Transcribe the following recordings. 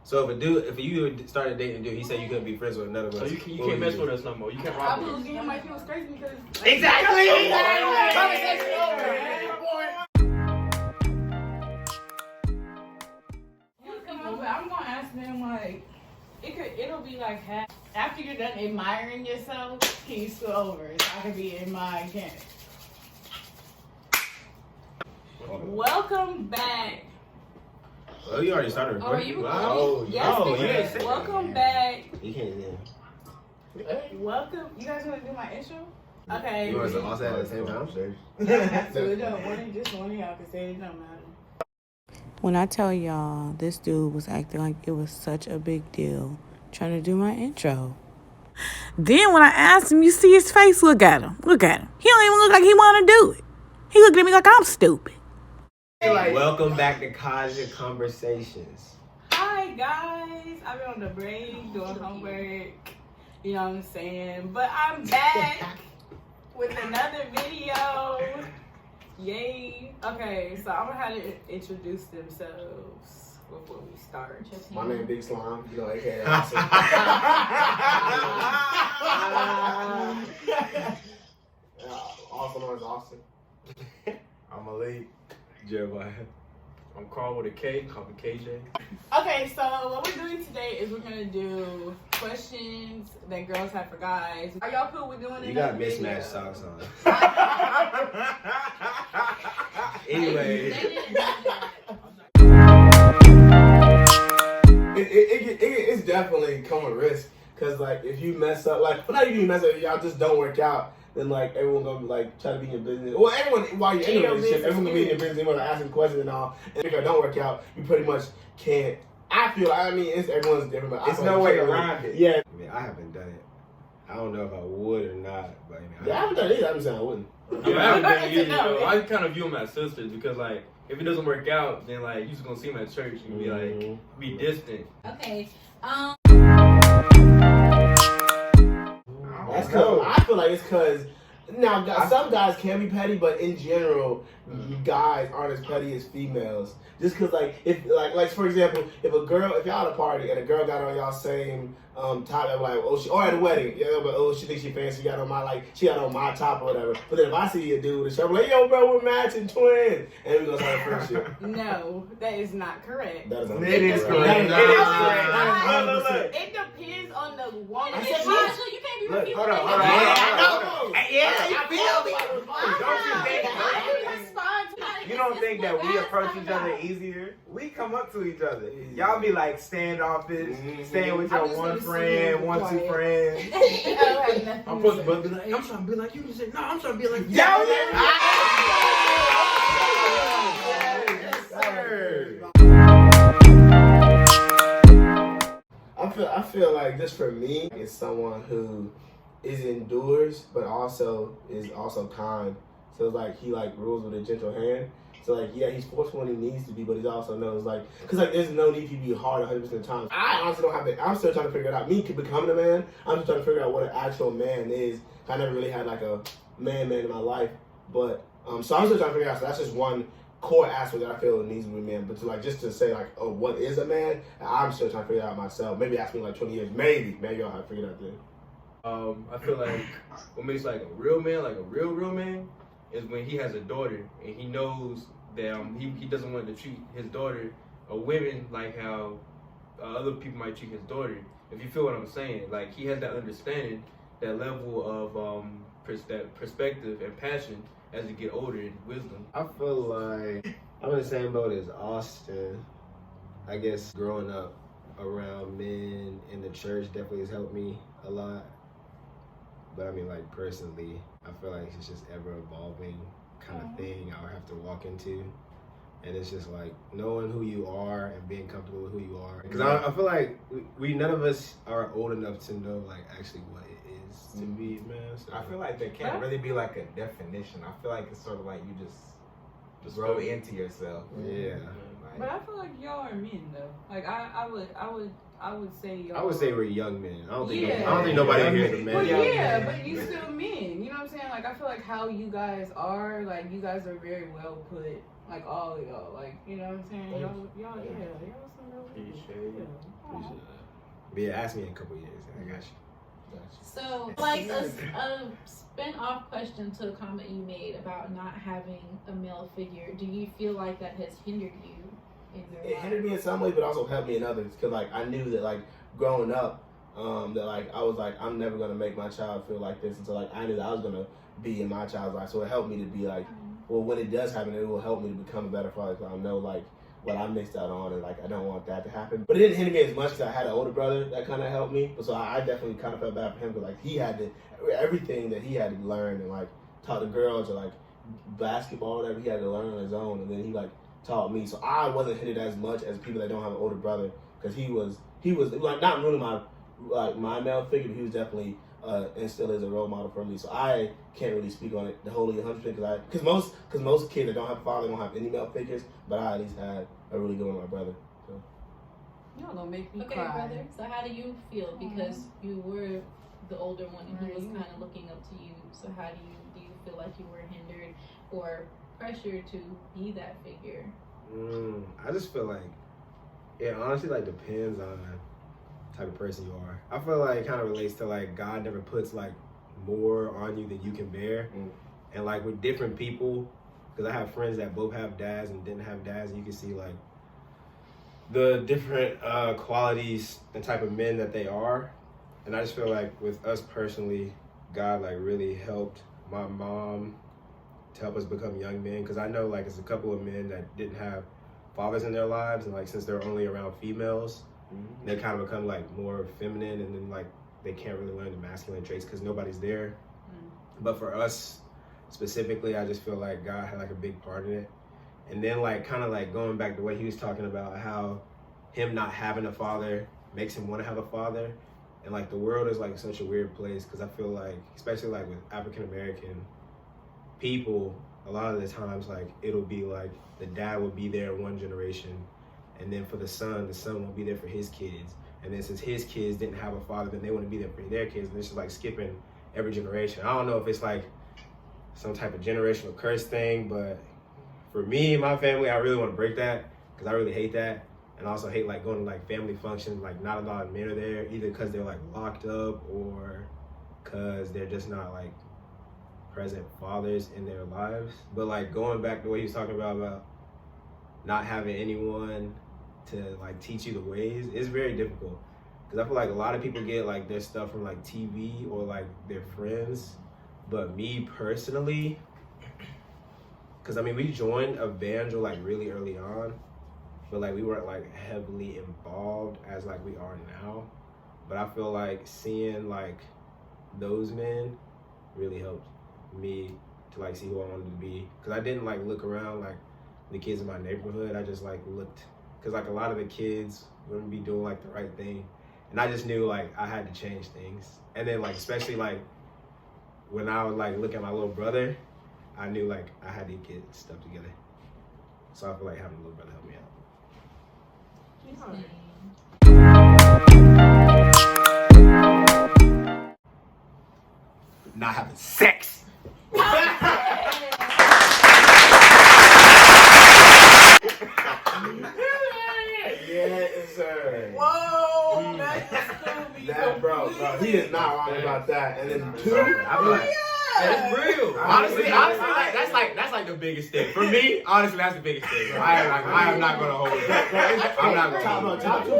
So if you started dating a dude, he said you couldn't be friends with none of us. So you can't mess with us no more. You can't rock with us. I was getting my feels crazy because Exactly. Conversation over. I'm gonna ask them like, it'll be like half. After you're done admiring yourself, can you scoot over so I can be in my again? Welcome back. Oh, you already started recording. you Wow. Yes, Oh, yes. yeah. Welcome back. You can't, Welcome. You guys want to do my intro? Okay. You want to all say it at the same time? Absolutely. No, just one of y'all can say it. Don't matter. When I tell y'all, this dude was acting like it was such a big deal trying to do my intro. Then when I asked him, you see his face? Look at him. Look at him. He don't even look like he want to do it. He looked at me like I'm stupid. Welcome back to Kaja Conversations. Hi, guys. I've been on the break doing homework. You know what I'm saying? But I'm back with another video. Yay. Okay, so I'm going to have to introduce themselves before we start. My name big.slime, you know, aka also known as Austin. I'm Malik. Jeremiah. I'm Karl with a K, called KJ. Okay, so what we're doing today is we're going to do questions that girls have for guys. Are y'all cool with doing it? You got mismatched socks on. Anyway. It's definitely come with risk, cause like if you mess up, like well, not if you mess up, y'all just don't work out, then like everyone gonna be like try to be in your business. Well, everyone while you're in a relationship, everyone gonna be in your business. They wanna ask you questions and all. And if it don't work out, you pretty much can't. I feel. I mean, everyone's different, but It's no way around it. Yeah. I mean, I haven't done it. I don't know if I would or not, but I mean, Yeah, I haven't done it either. I'm saying I wouldn't. Yeah, I haven't done it either, though. I kind of view them as sisters because, like, if it doesn't work out, then like you just gonna see them at church and be like, be distant. Okay. That's cause I feel like it's cause now some guys can be petty, but in general, guys aren't as petty as females. Just cause like if like for example, if y'all at a party and a girl got on y'all same top, I'm like or at a wedding, yeah, but she thinks she fancy, she got on my top or whatever. But then if I see a dude with a shirt, I'm like, yo, bro, we're matching twins, and we gonna start a friendship. No, that is not correct. That is It correct. is correct. It depends on the woman. I said So you can't be repeating hold on. Yeah, you feel me? You don't think that we approach each other easier? We come up to each other. Y'all be like standoffish, staying with your one friend, two friends. I'm supposed to be like, hey, I'm trying to be like you. You say, no, I'm trying to be like you. Yes, I feel like just for me, it's someone who is endures, but also is kind. So it's like he like rules with a gentle hand. So like yeah, he's forceful when he needs to be, but he also knows like, cause like there's no need to be hard 100% of the time. I honestly don't have it. I'm still trying to figure it out. Me becoming a man, I'm just trying to figure out what an actual man is. I never really had like a man in my life, but so I'm still trying to figure it out. So that's just one core aspect that I feel needs to be a man. But to like just to say like, oh, what is a man? I'm still trying to figure it out myself. Maybe ask me like 20 years. Maybe I'll have to figure it out then. I feel like what makes like a real man, like a real man, is when he has a daughter and he knows that he doesn't want to treat his daughter or women like how other people might treat his daughter. If you feel what I'm saying, like he has that understanding, that level of that perspective and passion as you get older and wisdom. I feel like I'm in the same boat as Austin. I guess growing up around men in the church definitely has helped me a lot. But I mean, like personally, I feel like it's just ever evolving kind of thing I'll have to walk into. And it's just like knowing who you are and being comfortable with who you are. Because I feel like we none of us are old enough to know like actually what it is to be man. So I feel like there can't really be like a definition. I feel like it's sort of like you just grow into yourself. Yeah. But I feel like y'all are men though. Like I would say y'all. I would say we're young men. I don't think Yeah. nobody here is a man. Well, yeah, but you still men. You know what I'm saying? Like I feel like how you guys are, like you guys are very well put. Like all of y'all, like you know what I'm saying? Y'all some real people. Yeah. But yeah, ask me in a couple years. I got you. So, like a spin-off question to a comment you made about not having a male figure, do you feel like that has hindered you in your life? It hindered me in some ways, but also helped me in others. Cause like I knew that like growing up, that like I was like I'm never gonna make my child feel like this until like I knew that I was gonna be in my child's life. So it helped me to be like, well, when it does happen, it will help me to become a better father. Cause I know like what I missed out on, and like I don't want that to happen. But it didn't hinder me as much because I had an older brother that kind of helped me. So I definitely kind of felt bad for him because like he had to everything that he had to learn and like taught the girls or like basketball or whatever he had to learn on his own, and then he like taught me. So I wasn't hindered as much as people that don't have an older brother because he was like not really my male figure, but he was definitely and still is a role model for me. So I can't really speak on it the wholly 100% because most kids that don't have a father don't have any male figures, but I at least had a really good one with my brother. So. Y'all gonna make me Okay, cry. brother. So how do you feel? Because you were the older one and he was kind of looking up to you. So how do you feel like you were hindered or pressured to be that figure? I just feel like it honestly like depends on type of person you are. I feel like it kind of relates to like God never puts like more on you than you can bear. And like with different people, because I have friends that both have dads and didn't have dads, and you can see like the different qualities and type of men that they are. And I just feel like with us personally, God like really helped my mom to help us become young men, because I know like it's a couple of men that didn't have fathers in their lives, and like since they're only around females, they kind of become like more feminine, and then like they can't really learn the masculine traits because nobody's there. But for us specifically, I just feel like God had like a big part in it. And then like kind of like going back to what he was talking about, how him not having a father makes him want to have a father. And like the world is like such a weird place, because I feel like, especially like with African American people, a lot of the times like it'll be like the dad will be there one generation, and then for the son won't be there for his kids. And then since his kids didn't have a father, then they want to be there for their kids. And it's just like skipping every generation. I don't know if it's like some type of generational curse thing, but for me and my family, I really want to break that, because I really hate that. And I also hate like going to like family functions, like not a lot of men are there, either because they're like locked up or because they're just not like present fathers in their lives. But like going back to what he was talking about not having anyone to like teach you the ways, it's very difficult, because I feel like a lot of people get like their stuff from like TV or like their friends. But me personally, because I mean we joined a band like really early on, but like we weren't like heavily involved as like we are now. But I feel like seeing like those men really helped me to like see who I wanted to be, because I didn't like look around like the kids in my neighborhood. I just like looked, because like a lot of the kids wouldn't be doing like the right thing, and I just knew like I had to change things. And then like especially like when I would like look at my little brother, I knew like I had to get stuff together. So I feel like having a little brother helped me out. Not having sex. Yes, sir. Whoa, that's bro, he is not wrong about that. And then two, I'm like, that's real. Honestly, like, that's like the biggest thing for me. Honestly, that's the biggest thing. I am not gonna hold it. I'm not gonna. Top two for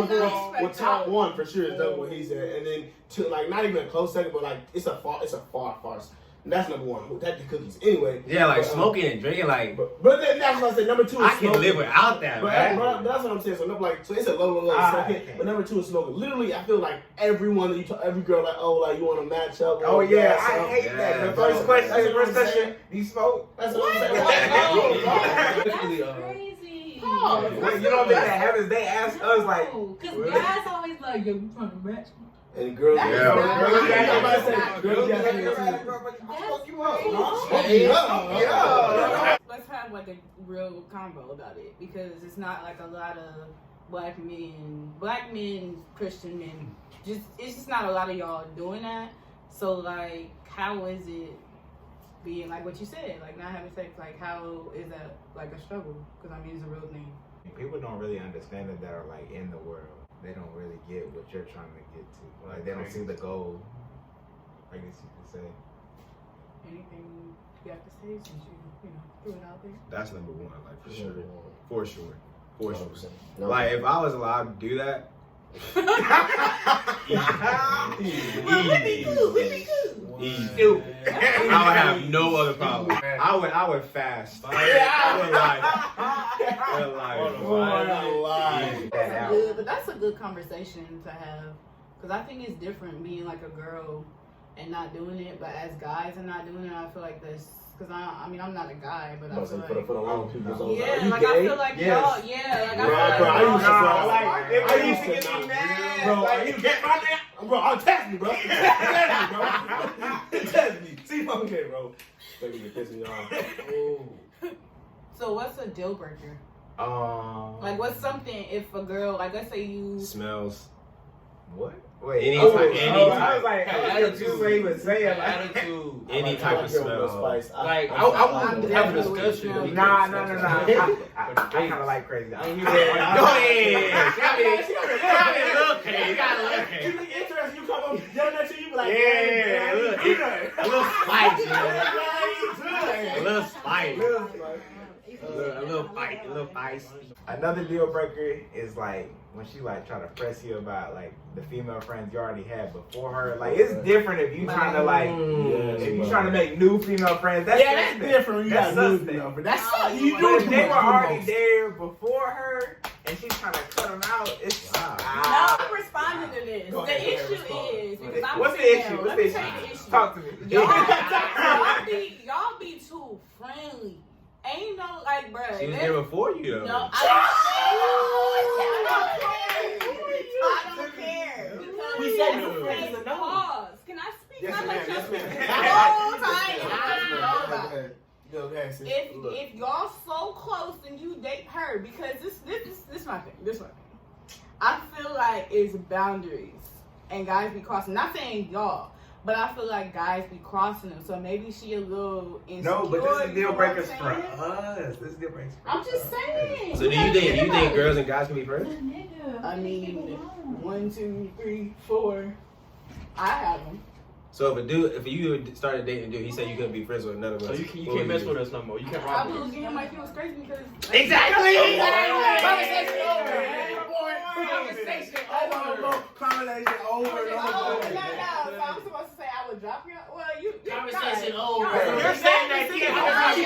me. Well, top one for sure is double what he said, and then two, like not even a close second, but like it's a far farce. And that's number one. That's the cookies. Anyway. Yeah, like smoking and drinking, like. But then that's what I said. Number two is I smoking. can live without that, man. But that's what I'm saying. So number so it's a low second. But number two is smoking. Literally, I feel like everyone that you talk, every girl like, oh, like you want to match up. Oh yeah, I hate that. The first question, do you smoke? That's what I'm saying. That's crazy. You don't think that happens? They ask us like, because guys always like, yo, you trying to match me? And girls, Let's have like a real convo about it, because it's not like a lot of black men, Christian men. It's just not a lot of y'all doing that. So like, how is it being like what you said, like not having sex? Like, how is that like a struggle? Because I mean, it's a real thing. people don't really understand that are like in the world. they don't really get what you're trying to get to. Like they don't see the goal. I guess you could say. Anything you have to say since you know, threw it out there? That's number one, like for sure. For For sure. For sure. 100%. Like if I was allowed to do that, Well, we be good. easy. I would have no other problem. I would fast. I would lie. That's a good conversation to have. Because I think it's different being like a girl and not doing it, but as guys and not doing it, I feel like this. Because I mean, I'm not a guy, but I feel like. For the long people. Yeah, like I feel like y'all, yeah. Like I used to get mad. Bro, you get my man. Bro, test me, bro. Test me. See if I'm okay, bro. Maybe you're pissing me off. So what's a deal breaker? Like what's something if a girl, like let's say you. Smells. What? Wait. Any I type. was like, attitude. What he was saying. Like, Attitude. Any type of smell. Like, I would have a discussion. Nah. I kind of like crazy. I don't Go hear ahead. You gotta look. You be interested, you come up, yelling at you, you be like, Yeah, look. A little spice, you know. A little spice. A little spice. Another deal breaker is like when she like try to press you about like the female friends you already had before her. Like it's different if you trying to like if you trying to make new female friends. That's different when you got new female friends. That's you But if they were already there before her and she's trying to cut them out, it's No, I'm responding to this. Go The ahead, issue respond. is because I'm What's the female. issue? Let What's me the tell you the issue? issue. Talk to me. Y'all be too friendly. Ain't no like, bruh. She was there before you though. No, I don't care. We said we were friends enough. Pause. Can I speak? Yes, I'm like, ma'am. the whole time. If y'all so close and you date her, because this my thing. This my thing. I feel like it's boundaries and guys be crossing. Not saying y'all, but I feel like guys be crossing them. So maybe she a little insecure. No, but this is deal breakers you know for what I'm saying? us. This is deal breakers for I'm just us. saying. So do you think girls and guys can be friends? I mean, 1, 2, 3, 4. I have them. So if you started dating a dude, he said you couldn't be friends with none of us. So you can't mess with us no more. You can't I rock with would us. look at him like he was crazy because. Exactly. Conversation over. Conversation over. Oh, no. So I'm supposed to say I would drop you? Well, you. Conversation no. over. You're saying that he has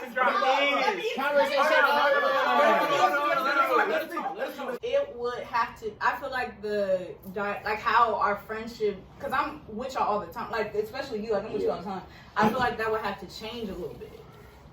to drop It would have to. I feel like like how our friendship, because I'm with y'all all the time, like especially you, like I'm with you all the time. I feel like that would have to change a little bit.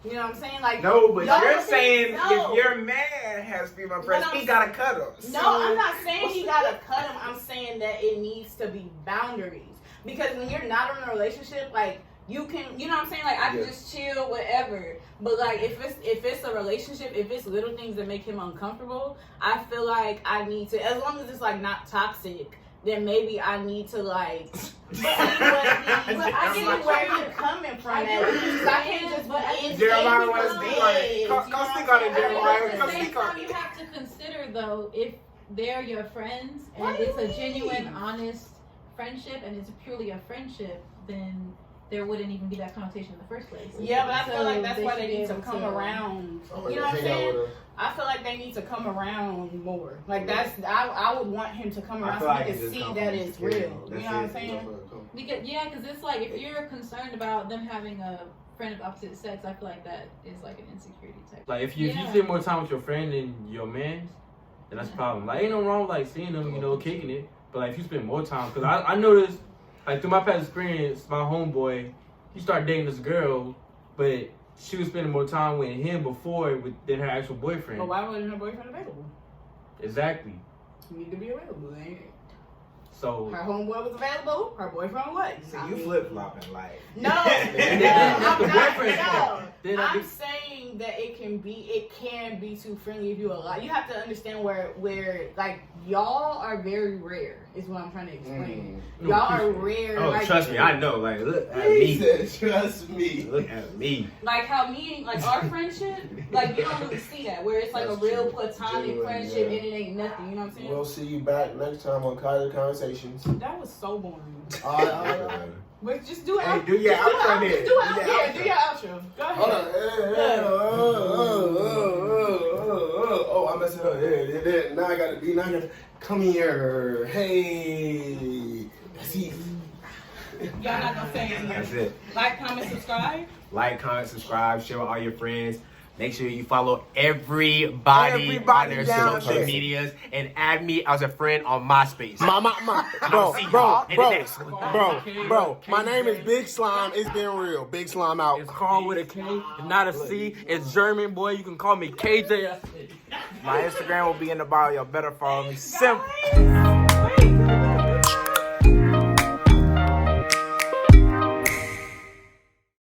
You know what I'm saying? Like No, but y'all you're think- saying no. if your man has female friends, he gotta cut them. No, I'm not saying he gotta cut him. I'm saying that it needs to be boundaries. Because when you're not in a relationship, like you can, you know what I'm saying? Like I can just chill, whatever. But like if it's a relationship, if it's little things that make him uncomfortable, I feel like I need to, as long as it's like not toxic, then maybe I need to like see what I get where you're coming from. I can't just be Jeremiah wants to speak on it. Come speak on it, Jeremiah. At Come the same speak on time, it. you have to consider though, if they're your friends and it's a genuine, honest friendship and it's purely a friendship, then there wouldn't even be that connotation in the first place. Yeah, but I feel So like that's why should they be need to able come around. Oh, You know what I'm saying? I feel like they need to come around more. Like I would want him to come I around feel so like he it's can just see come that from it's security. real. You That's know what I'm it. saying? Because it's like if you're concerned about them having a friend of opposite sex, I feel like that is like an insecurity type. Like if you spend more time with your friend than your man, then that's a problem. Like ain't no wrong with like seeing them, kicking it. But like if you spend more time, because I noticed like through my past experience, my homeboy, he started dating this girl, but she was spending more time with him than her actual boyfriend. But why wasn't her boyfriend available? Exactly. He need to be available, ain't it? So Her homeboy was available, her boyfriend wasn't. See, you flip flopping like. No, Then I'm the not. boyfriend's fault. Then I'm saying saying that it can be too friendly if you allow. You have to understand where like y'all are very rare is what I'm trying to explain. Y'all are rare. Oh, like, trust me, I know. Like, look at He me. said, trust me. Look at me. Like how me, like our friendship, like you don't really see that where it's like That's a real true. platonic Genuine, friendship yeah. and it ain't nothing. You know what I'm saying? We'll see you back next time on College Conversations. That was so boring. All right. But just do it. Hey, do your outro then. Just do it out there. Do your outro. Go ahead. Hold on. Oh, I messed it up. Yeah. Now I gotta come here. Hey. See. Y'all not gonna say anything. That's it. Like, comment, subscribe. Like, comment, subscribe, share with all your friends. Make sure you follow everybody on their down social there. medias and add me as a friend on MySpace. Bro. My name is Big Slime. It's been real. Big Slime out. It's Karl with a K, not a C. It's German, boy. You can call me KJ. My Instagram will be in the bio. Y'all better follow me. Simple. Guys.